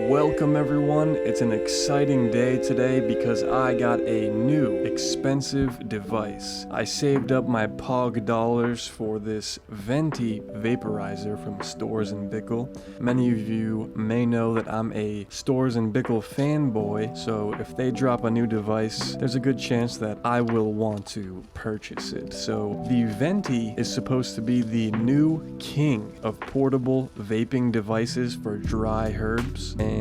Welcome everyone, it's an exciting day today because I got a new expensive device. I saved up my pog dollars for this Venty Vaporizer from Storz Bickel. Many of you may know that I'm a Storz Bickel fanboy, so if they drop a new device, there's a good chance that I will want to purchase it. So the Venty is supposed to be the new king of portable vaping devices for dry herbs, and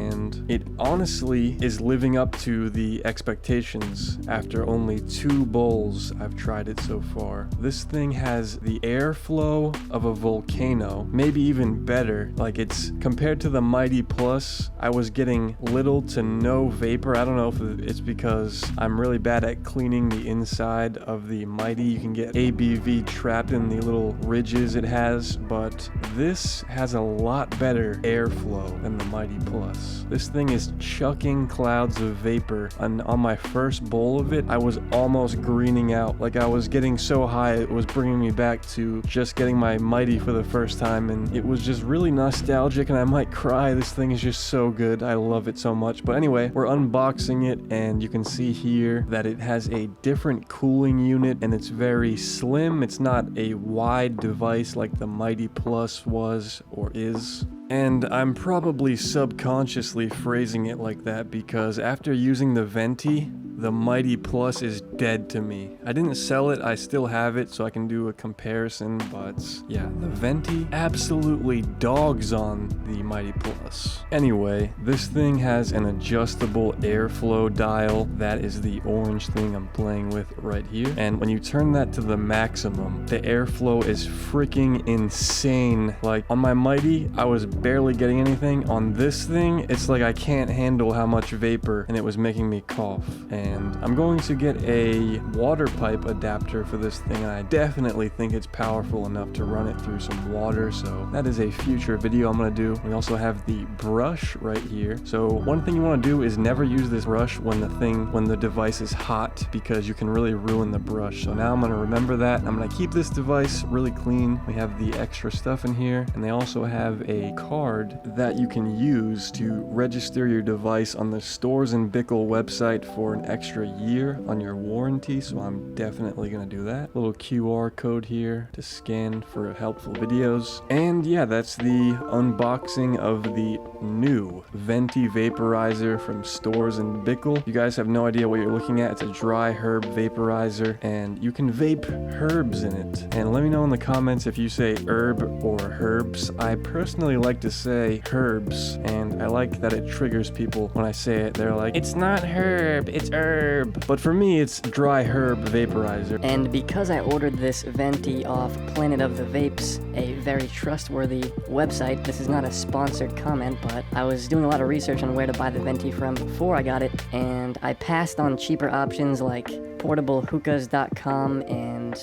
it honestly is living up to the expectations. After only 2 bowls I've tried it so far. This thing has the airflow of a volcano, maybe even better. Like, it's compared to the Mighty Plus, I was getting little to no vapor. I don't know if it's because I'm really bad at cleaning the inside of the Mighty. You can get ABV trapped in the little ridges it has, but this has a lot better airflow than the Mighty Plus. This thing is chucking clouds of vapor, and on my first bowl of it, I was almost greening out. Like, I was getting so high, it was bringing me back to just getting my Mighty for the first time, and it was just really nostalgic, and I might cry. This thing is just so good. I love it so much. But anyway, we're unboxing it, and you can see here that it has a different cooling unit, and it's very slim. It's not a wide device like the Mighty Plus was or is. And I'm probably subconsciously phrasing it like that because after using the Venty, the Mighty Plus is dead to me. I didn't sell it, I still have it so I can do a comparison, but yeah, the Venty absolutely dogs on the Mighty Plus. Anyway, this thing has an adjustable airflow dial. That is the orange thing I'm playing with right here. And when you turn that to the maximum, the airflow is freaking insane. Like, on my Mighty, I was barely getting anything. On this thing, it's like I can't handle how much vapor, and it was making me cough. And I'm going to get a water pipe adapter for this thing, and I definitely think it's powerful enough to run it through some water, so that is a future video I'm gonna do. We also have the brush right here. So one thing you want to do is never use this brush when the device is hot, because you can really ruin the brush. So now I'm gonna remember that. I'm gonna keep this device really clean. We have the extra stuff in here, and they also have a card that you can use to register your device on the Storz Bickel website for an extra year on your warranty, so I'm definitely gonna do that. Little QR code here to scan for helpful videos. And yeah, that's the unboxing of the new Venty Vaporizer from Storz Bickel. You guys have no idea what you're looking at. It's a dry herb vaporizer, and you can vape herbs in it. And let me know in the comments if you say herb or herbs. I personally like to say herbs, and I like that it triggers people when I say it. They're like, it's not herb, it's herb. But for me, it's dry herb vaporizer. And because I ordered this Venty off Planet of the Vapes, a very trustworthy website, this is not a sponsored comment, but I was doing a lot of research on where to buy the Venty from before I got it, and I passed on cheaper options like portablehookahs.com and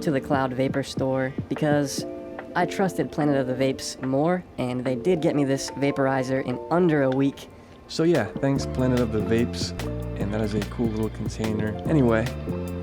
To the Cloud Vapor Store because I trusted Planet of the Vapes more, and they did get me this vaporizer in under a week. So yeah, thanks Planet of the Vapes, and that is a cool little container. Anyway,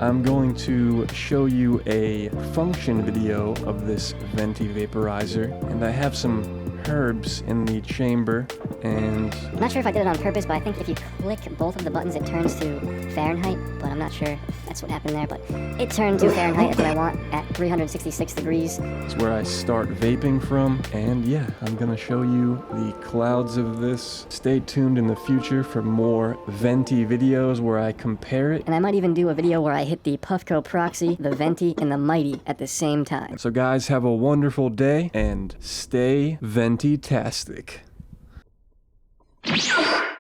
I'm going to show you a function video of this Venty Vaporizer, and I have some herbs in the chamber, and I'm not sure if I did it on purpose, but I think if you click both of the buttons it turns to Fahrenheit, but I'm not sure if that's what happened there, but it turned to Fahrenheit. That's what I want, at 366 degrees. It's where I start vaping from, and yeah, I'm gonna show you the clouds of this. Stay tuned in the future for more Venty videos where I compare it. And I might even do a video where I hit the Puffco Proxy, the Venty, and the Mighty at the same time. So guys, have a wonderful day, and stay Venty-tastic.